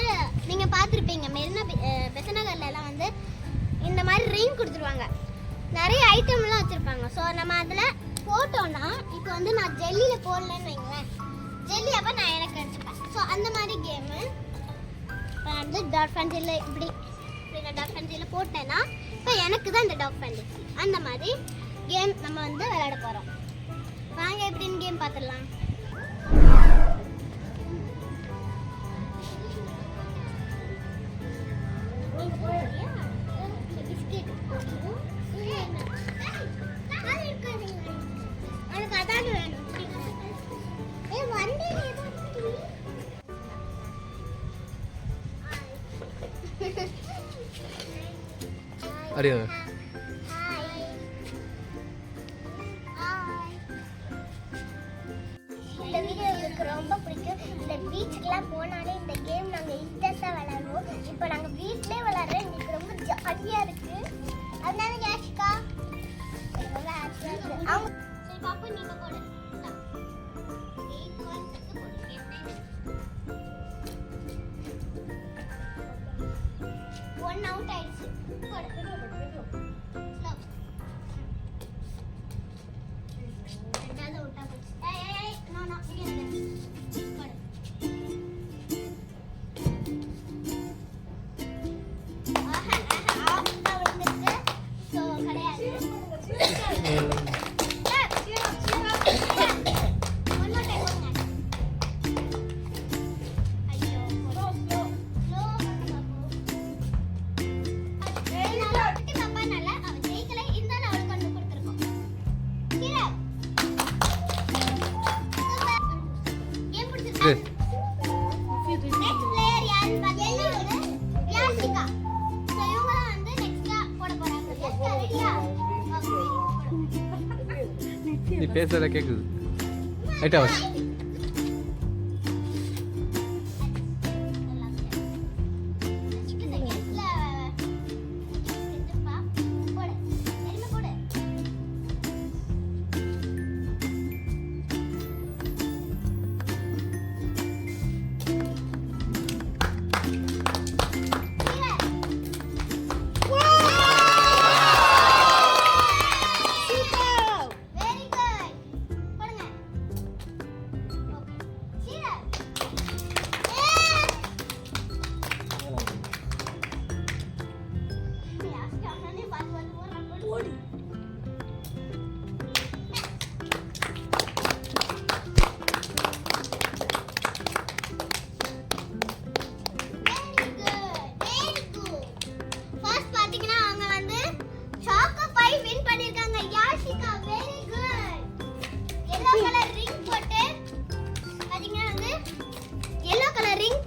வந்து நீங்கள் பார்த்துருப்பீங்க மெரினா பெசநகர்லாம் வந்து இந்த மாதிரி ரிங் கொடுத்துருவாங்க, நிறைய ஐட்டம்லாம் வச்சுருப்பாங்க. ஸோ நம்ம அதில் போட்டோன்னா இப்போ வந்து நான் ஜெல்லியில் போடலன்னு வைங்களேன், ஜெல்லி அப்போ நான் எனக்கு எடுத்துப்பேன். ஸோ அந்த மாதிரி கேமு இப்போ வந்து டாட் ஃபேன்சியில் இப்படி நான் டாட் ஃபேன்சியில் போட்டேன்னா இப்போ எனக்கு தான் இந்த டாட் ஃபேன்சி. அந்த மாதிரி கேம் நம்ம வந்து விளையாட போகிறோம். வாங்க எப்படின்னு கேம் பார்த்துடலாம். அடியா இந்த வீடியோ எனக்கு ரொம்ப பிடிக்கும். இந்த பீச்சுக்கெல்லாம் போனாலே இந்த கேம் நாங்கள் இன்ட்ரெஸ்டாக விளையாடுவோம். இப்போ நாங்கள் வீட்டிலே விளையாடுறோம், எங்களுக்கு ரொம்ப ஜாலியாக இருக்கு. அதனால யாஷிகா ரொம்ப ஹாப்பியாக இருக்கு. அவங்க சரி பாப்பா நீங்கள் போடு. ஒன் அவுட் ஆயிடுச்சு. ரெண்டாவது அவுட்டா போச்சு. நோ நோ நீ பேசுறத கேக்குது. ரைட்டா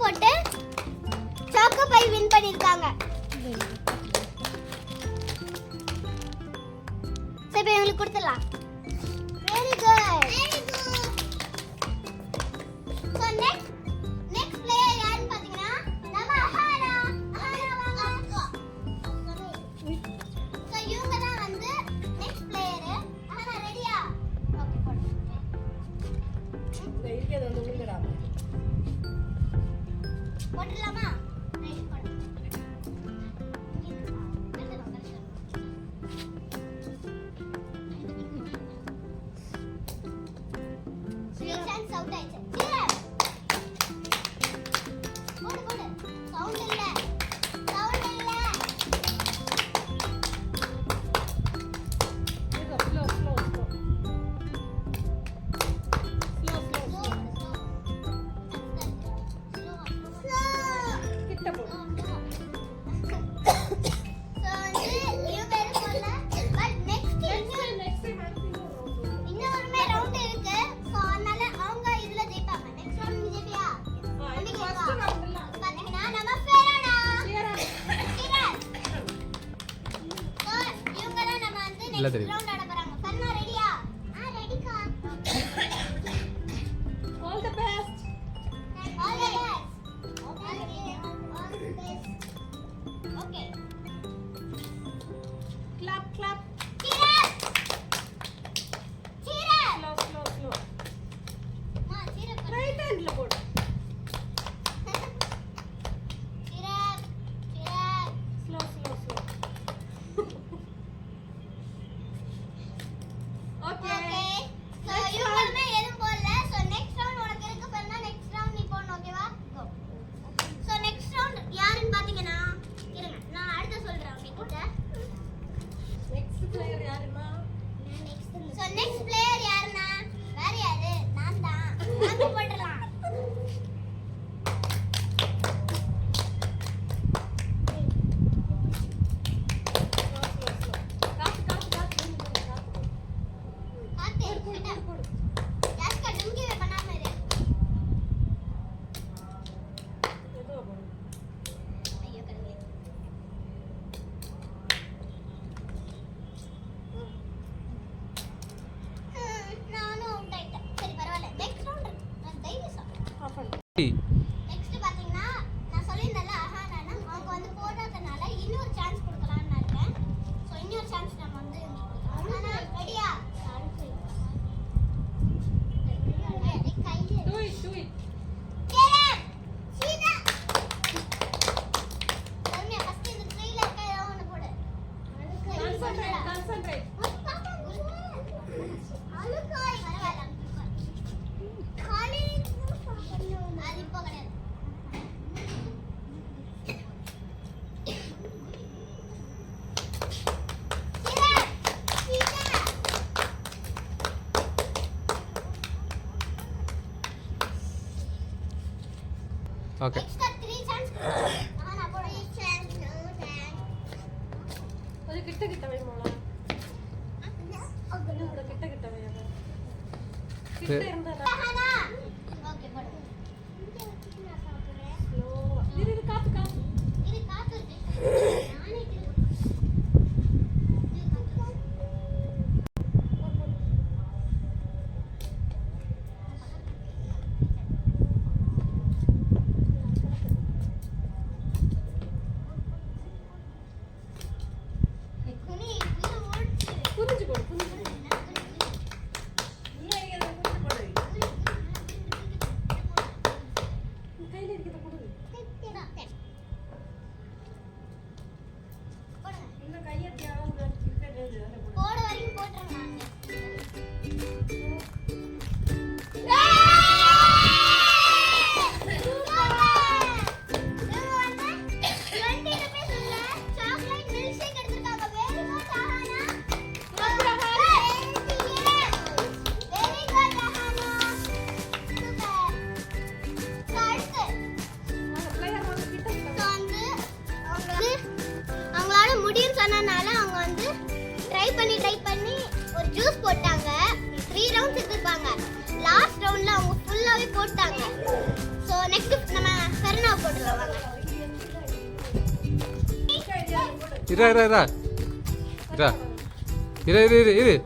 போட்டு சாக்கோ பை வின் பண்ணிருக்காங்க. சரி உங்களுக்கு கொடுத்துடலாம். Very good very good. So next player யாருன்னு பாத்தீங்கன்னா நம்ம அஹானா. அஹானா வாங்க. சோ இவங்க தான் வந்து நெக்ஸ்ட் பிளேயர். அஹானா ரெடியா? ஓகே போடு. வெயிட் வந்து விழுங்கடா. போடலாமா? ரைட் போடு. சான்ஸ் அவுட் ஆயிடுச்சு. போடு போடு. சவுண்ட் இல்ல. சவுண்ட் இல்ல. ஸ்லோ ஸ்லோ ஸ்லோ ஸ்லோ கிட்ட போ. இல்ல தெரியும். All the best. Okay. Clap clap. Cheer! Cheer! Slow slow slow. Ma, cheer up. Right hand la போடு. நெக்ஸ்ட் பாத்தீங்கன்னா நான் சொல்லியிருந்தேன்ல அஹானா அவங்க வந்து போடாதனால இன்னொரு சான்ஸ் கொடுக்கலாம்னு இருக்கேன். ஸோ இன்னொரு சான்ஸ் நம்ம வந்து அஹானா ரெடியா? Do it, do it. Concentrate, concentrate. Okay. அது கிட்ட கிட்ட வை மோளா. கூட கிட்ட கிட்ட வை அது. கிட்ட இருந்தா ஸ்லோவா. இது காத்து காத்து. புரிஞ்சு போடு புரிஞ்சு போடு. கையில இருக்கிறத கொடு. இன்னும் கையை தியாகம் இருக்கிறது அதை கொடு. போட வரைக்கும் போட்டுருங்க. அந்த பிளேயர் வந்து கிட்ட கிட்ட அவங்களால முடியும்னு சொன்னனால அவங்க வந்து ட்ரை பண்ணி ஒரு ஜூஸ் போட்டாங்க. 3 ரவுண்ட்ஸ் எடுத்துப்பாங்க. லாஸ்ட் ரவுண்ட்ல அவங்க ஃபுல்லாவே போட்டாங்க. சோ நெக்ஸ்ட் நம்ம கருணா போட்டுறோம் வாங்க. இரு.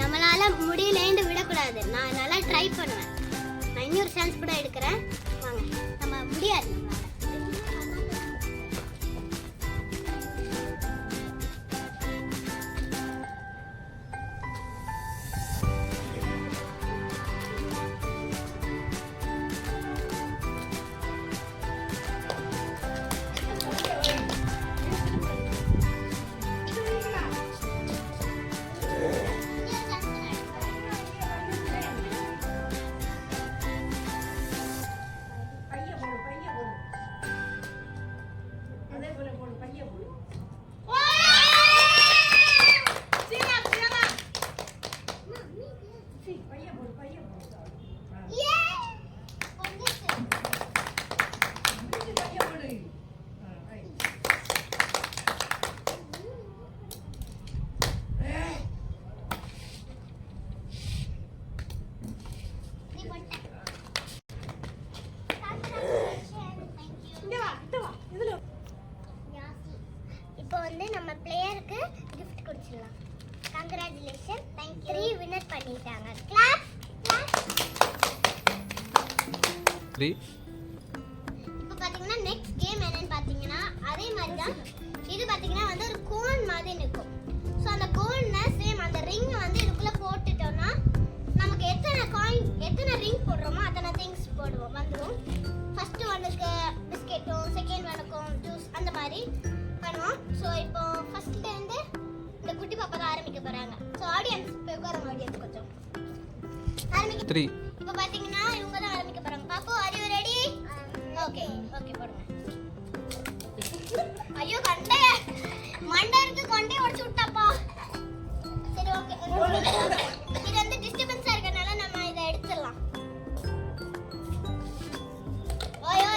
நம்மளால முடியலேன்னு விடக்கூடாது. நான் நல்லா ட்ரை பண்ணுவேன். நான் இன்னொரு சான்ஸ் கூட எடுக்கிறேன். வாங்க. நம்ம முடியாது நம்மளால. பைய போடு. அதே போல போடு பைய போடு. சீனா சீனா. சீ பைய போடு. பைய போடு. ரைட். இங்க வா. இதுல இப்போ வந்து நம்ம பிளேயருக்கு gift கொடுத்துடலாம். கங்க்ராச்சுலேஷன். 3 வின்னர் பண்ணிட்டாங்க. கிளாப். 3. இப்போ பாத்தீங்கன்னா நெக்ஸ்ட் கேம் என்னன்னு பாத்தீங்கன்னா அதே மாதிரி தான். இது பாத்தீங்கன்னா வந்து ஒரு கோன் மாதிரி இருக்கும். ஸோ அந்த கோன்ல சேம் அந்த ரிங் வந்து இதுக்குள்ள போட்டுட்டோம்னா நமக்கு எத்தனை ரிங் போடுறோமோ அத்தனை திங்ஸ் போடுவோம் வந்துடும். ஃபர்ஸ்ட் ஒன்னுக்கு பிஸ்கெட்டும், செகண்ட் ஒன்னுக்கும் ஜூஸ் அந்த மாதிரி பண்ணுவோம். ஸோ இப்போ ஃபர்ஸ்ட்ல இருந்து இந்த குட்டி பாப்பா தான் ஆரம்பிக்க போறாங்க. ஸோ ஆடியன்ஸ் போய் உட்காருங்க. ஆடியன்ஸ் கொஞ்சம் ஆரம்பிக்க. 3. இப்போ பாத்தீங்கன்னா இவங்க தான் ஆரம்பிக்க போறாங்க. பாப்பு ஆர் யூ ரெடி? ஓகே போடுங்க. ஐயோ கண்டே மண்டருக்கு கொண்டே உடைச்சு விட்டாப்பா. சரி ஓகே. இது வந்து டிஸ்டர்பன்ஸா இருக்கனால நம்ம இதை எடுத்துடலாம். ஓயோ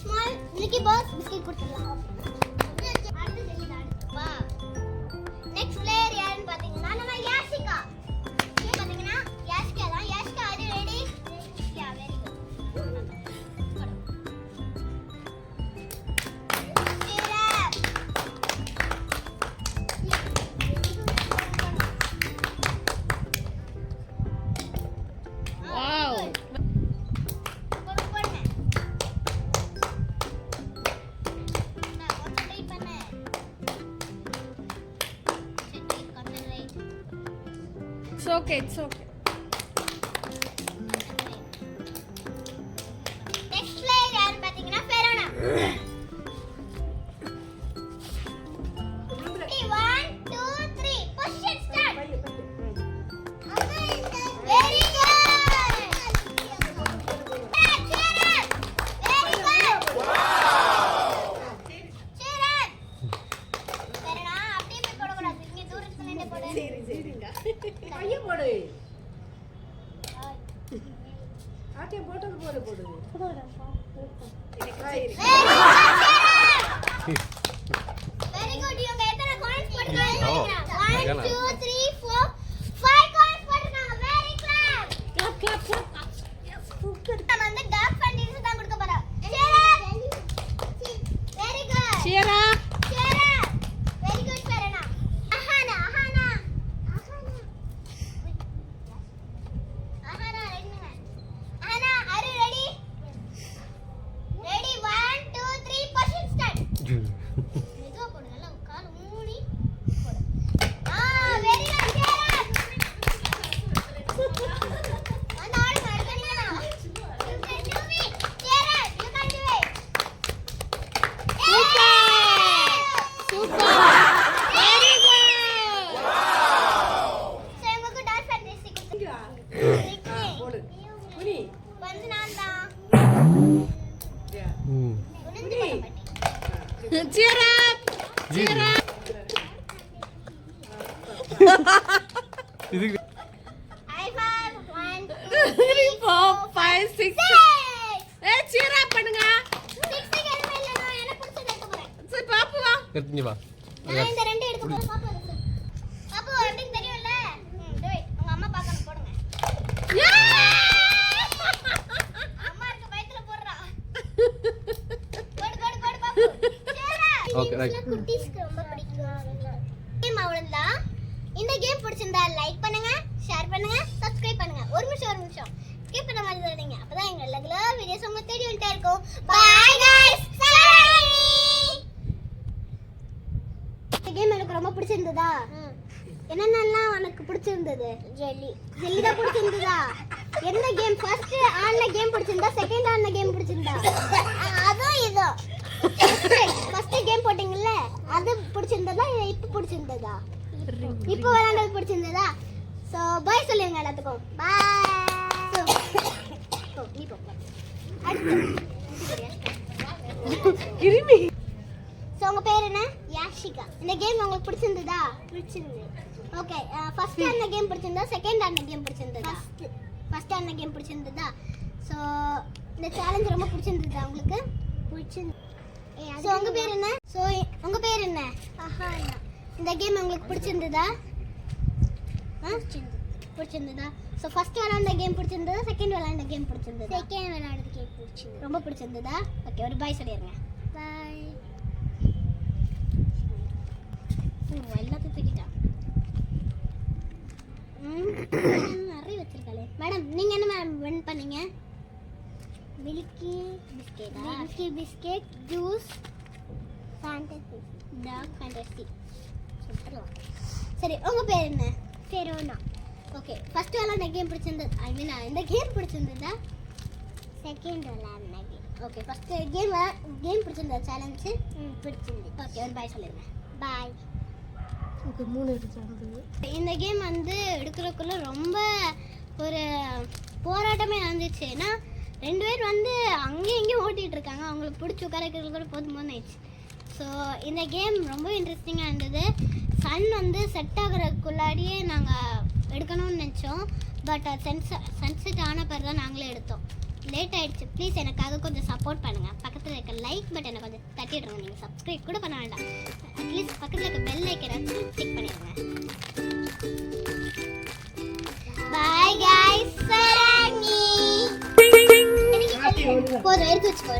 ஸ்மால் மில்கி பாஸ் பிஸ்கட் கொடுத்துடலாம். வா நெக்ஸ்ட் பிளேயர் யாருன்னு பாத்தீங்கன்னா நம்ம யாஷிகா. இங்க பாத்தீங்கன்னா யாஷிகா தான். Yashika R you ready? Okay it's okay next player யாருன்னு பாத்தீங்கன்னா ஃபெரோனா. 1 2 3 பொசிஷன் ஸ்டார்ட். Very good. கையை போடு ஆட்டே போட்டது போடு வெரி குட். இவங்க எத்தனை காயின்ஸ் போட்டுருக்காங்க? 1 2 3 4 5 காயின்ஸ் போட்டுருக்காங்க. Very clap. நம்ம வந்து டாக் ஃபண்டிங்ஸ் தான் கொடுக்க போறோம். Very good. சியரா வெரி குட் ஃபெரோனா. அஹானா ரெடிங்க. Ahana are you ready? Ready 1 2 3 position start. மெதுவா போடு. நல்லா கால் மூடி போடு. Very good Cheran. அந்த ஆளு மறக்கறீங்களா? Cheran you can do it. Super very good so உங்களுக்கு டான்ஸ் ஃபேண்டஸி போடு புனி வந்து நான் தான் ம் உனந்து பண்ண சியரா இதுக்கு ஹை ஃபைவ் 1 3 4 5 6 ஏ சியரா பண்ணுங்க 6 கேம் இல்ல நான் எனக்கு பிடிச்சத எடுக்க போறேன். சரி பாப்பு வா எடுத்துங்க வா நான் இந்த ரெண்டு எடுக்க போறேன். பாப்பா எப்படின்னு தெரியும்ல? do it. உங்க அம்மா பார்க்கணும் போடுங்க. அம்மா இருக்க பயத்துல போடுறா. போடு பாப்பு. ஓகே ரைட் குட்டீஸ்க்கு ரொம்ப பிடிக்கும். கேம் அவ்வளவுதான். இந்த கேம் பிடிச்சிருந்தா லைக் பண்ணுங்க, ஷேர் பண்ணுங்க, சப்ஸ்கிரைப் பண்ணுங்க. ஒரு நிமிஷம் ஸ்கிப் பண்ண மாதிரி வரீங்க. அப்பதான் எங்க ரெகுலர் வீடியோஸ் உங்க தேடி வந்துட்டே இருக்கும். By guys. இந்த கேம் எனக்கு ரொம்ப பிடிச்சிருந்ததா? என்னென்னலாம் உனக்கு பிடிச்சிருந்தது? ஜெல்லி தான் பிடிச்சிருந்ததா? எந்த கேம் ஃபர்ஸ்ட் ஆன்ல கேம் பிடிச்சிருந்தா, செகண்ட் ஆன்ல கேம் பிடிச்சிருந்தா? அதுவும் இதோ ஃபர்ஸ்ட் கேம் போட்டீங்கல்ல அது பிடிச்சிருந்ததா இல்ல இப்ப பிடிச்சிருந்ததா? இப்போ விளையாண்டது பிடிச்சிருந்ததா? சோ பை சொல்லுங்க எல்லாத்துக்கும். பை. சோ நீ போ. கிருமி சோ உங்க பேர் என்ன? யாஷிகா. இந்த கேம் உங்களுக்கு பிடிச்சிருந்ததா? பிடிச்சிருந்தது. ஓகே ஃபர்ஸ்ட் அந்த கேம் பிடிச்சிருந்தா, செகண்ட் அந்த கேம் பிடிச்சிருந்ததா? ஃபர்ஸ்ட் அந்த கேம் பிடிச்சிருந்ததா? சோ இந்த சேலஞ்ச் ரொம்ப பிடிச்சிருந்ததா உங்களுக்கு? பிடிச்சிருந்தது. சோ உங்க பேர் என்ன? சோ உங்க பேர் என்ன? அஹானா. இந்த கேம் உங்களுக்கு பிடிச்சிருந்ததா? பிடிச்சிருந்ததா? சோ ஃபர்ஸ்ட் விளையாண்ட கேம் பிடிச்சிருந்ததா, செகண்ட் விளையாண்ட கேம் பிடிச்சிருந்ததா? செகண்ட் விளையாண்ட கேம் பிடிச்சிருந்தது. ரொம்ப பிடிச்சிருந்ததா? ஓகே ஒரு பை சொல்லிருங்க. பை. எல்லாத்தையும் தூக்கிட்டா. நிறைய வச்சிருக்காளே. மேடம் நீங்க என்ன மேம் வின் பண்ணீங்க? மில்கி பிஸ்கெட்டா? Milky biscuit, juice, fantasy, dark fantasy. சரி உங்க பேர் என்ன? ஃபெரோனா. ஓகே ஃபர்ஸ்ட் விளையாண்ட கேம் பிடிச்சிருந்தது, ஐ மீன் இந்த கேம் பிடிச்சிருந்ததா? செகண்ட் விளையாண்ட கேம். ஓகே ஃபர்ஸ்ட் கேம் பிடிச்சிருந்தா சேலஞ்ச்? பிடிச்சிருந்தது. ஓகே ஒரு பாய் சொல்லிருங்க. பாய். ஓகே 3 எடுத்துறது இந்த கேம் வந்து எடுக்கிறதுக்குள்ள ரொம்ப ஒரு போராட்டமே நடந்துச்சு. ஏன்னா 2 பேர் வந்து அங்கேயும் இங்கேயும் ஓட்டிகிட்டு இருக்காங்க. அவங்களுக்கு பிடிச்சி உட்கார வைக்கிறது கூட போதும் ஆயிடுச்சு. ஸோ இந்த கேம் ரொம்ப இன்ட்ரெஸ்டிங்காக இருந்தது. சன் வந்து செட் ஆகுறதுக்குள்ளாடியே நாங்கள் எடுக்கணும்னு நினச்சோம். பட் சன்செட் ஆன பிறகு தான் நாங்களே எடுத்தோம். லேட் ஆகிடுச்சு. ப்ளீஸ் எனக்காக கொஞ்சம் சப்போர்ட் பண்ணுங்கள். பக்கத்தில் இருக்க லைக் பட்டனை கொஞ்சம் தட்டிடுங்க. நீங்கள் சப்ஸ்கிரைப் கூட பண்ண வேண்டாம், அட்லீஸ்ட் பக்கத்தில் இருக்க பெல் ஐக்கனை கிளிக் பண்ணிடுங்க. பாய் गाइस. சரங்கி போதும் எடுத்து வச்சுக்கோ.